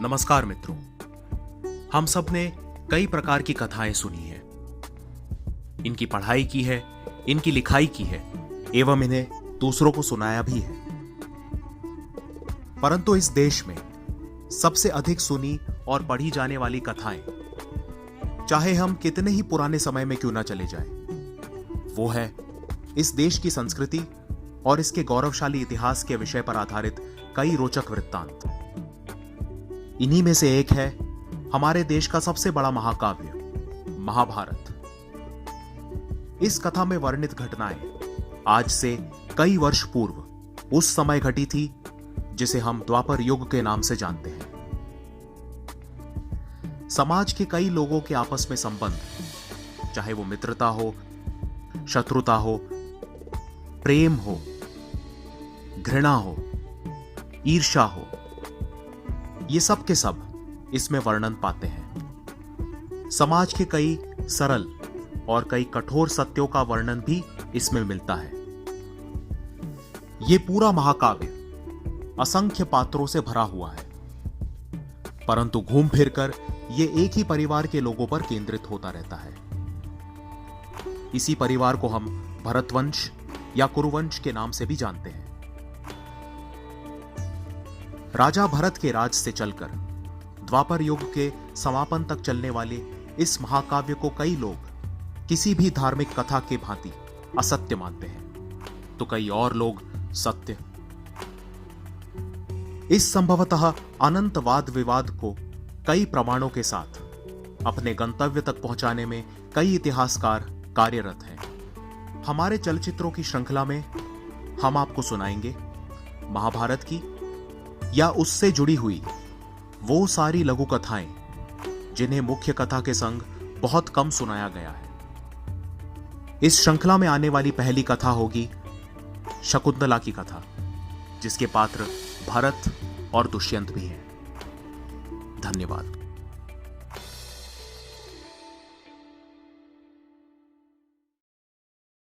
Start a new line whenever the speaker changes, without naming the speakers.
नमस्कार मित्रों, हम सब ने कई प्रकार की कथाएं सुनी हैं। इनकी पढ़ाई की है, इनकी लिखाई की है एवं इन्हें दूसरों को सुनाया भी है। परंतु इस देश में सबसे अधिक सुनी और पढ़ी जाने वाली कथाएं, चाहे हम कितने ही पुराने समय में क्यों ना चले जाएं, वो है इस देश की संस्कृति और इसके गौरवशाली इतिहास के विषय पर आधारित कई रोचक वृत्तांत। इन्हीं में से एक है हमारे देश का सबसे बड़ा महाकाव्य महाभारत। इस कथा में वर्णित घटनाएं आज से कई वर्ष पूर्व उस समय घटी थी जिसे हम द्वापर युग के नाम से जानते हैं। समाज के कई लोगों के आपस में संबंध, चाहे वो मित्रता हो, शत्रुता हो, प्रेम हो, घृणा हो, ईर्ष्या हो, ये सब के सब इसमें वर्णन पाते हैं। समाज के कई सरल और कई कठोर सत्यों का वर्णन भी इसमें मिलता है। ये पूरा महाकाव्य असंख्य पात्रों से भरा हुआ है, परंतु घूम फिरकर ये एक ही परिवार के लोगों पर केंद्रित होता रहता है। इसी परिवार को हम भरतवंश या कुरुवंश के नाम से भी जानते हैं। राजा भरत के राज से चलकर द्वापर युग के समापन तक चलने वाले इस महाकाव्य को कई लोग किसी भी धार्मिक कथा के भांति असत्य मानते हैं, तो कई और लोग सत्य। इस संभवतः अनंत वाद विवाद को कई प्रमाणों के साथ अपने गंतव्य तक पहुंचाने में कई इतिहासकार कार्यरत हैं। हमारे चलचित्रों की श्रृंखला में हम आपको सुनाएंगे महाभारत की या उससे जुड़ी हुई वो सारी लघु कथाएं जिन्हें मुख्य कथा के संग बहुत कम सुनाया गया है। इस श्रृंखला में आने वाली पहली कथा होगी शकुंतला की कथा, जिसके पात्र भरत और दुष्यंत भी हैं। धन्यवाद।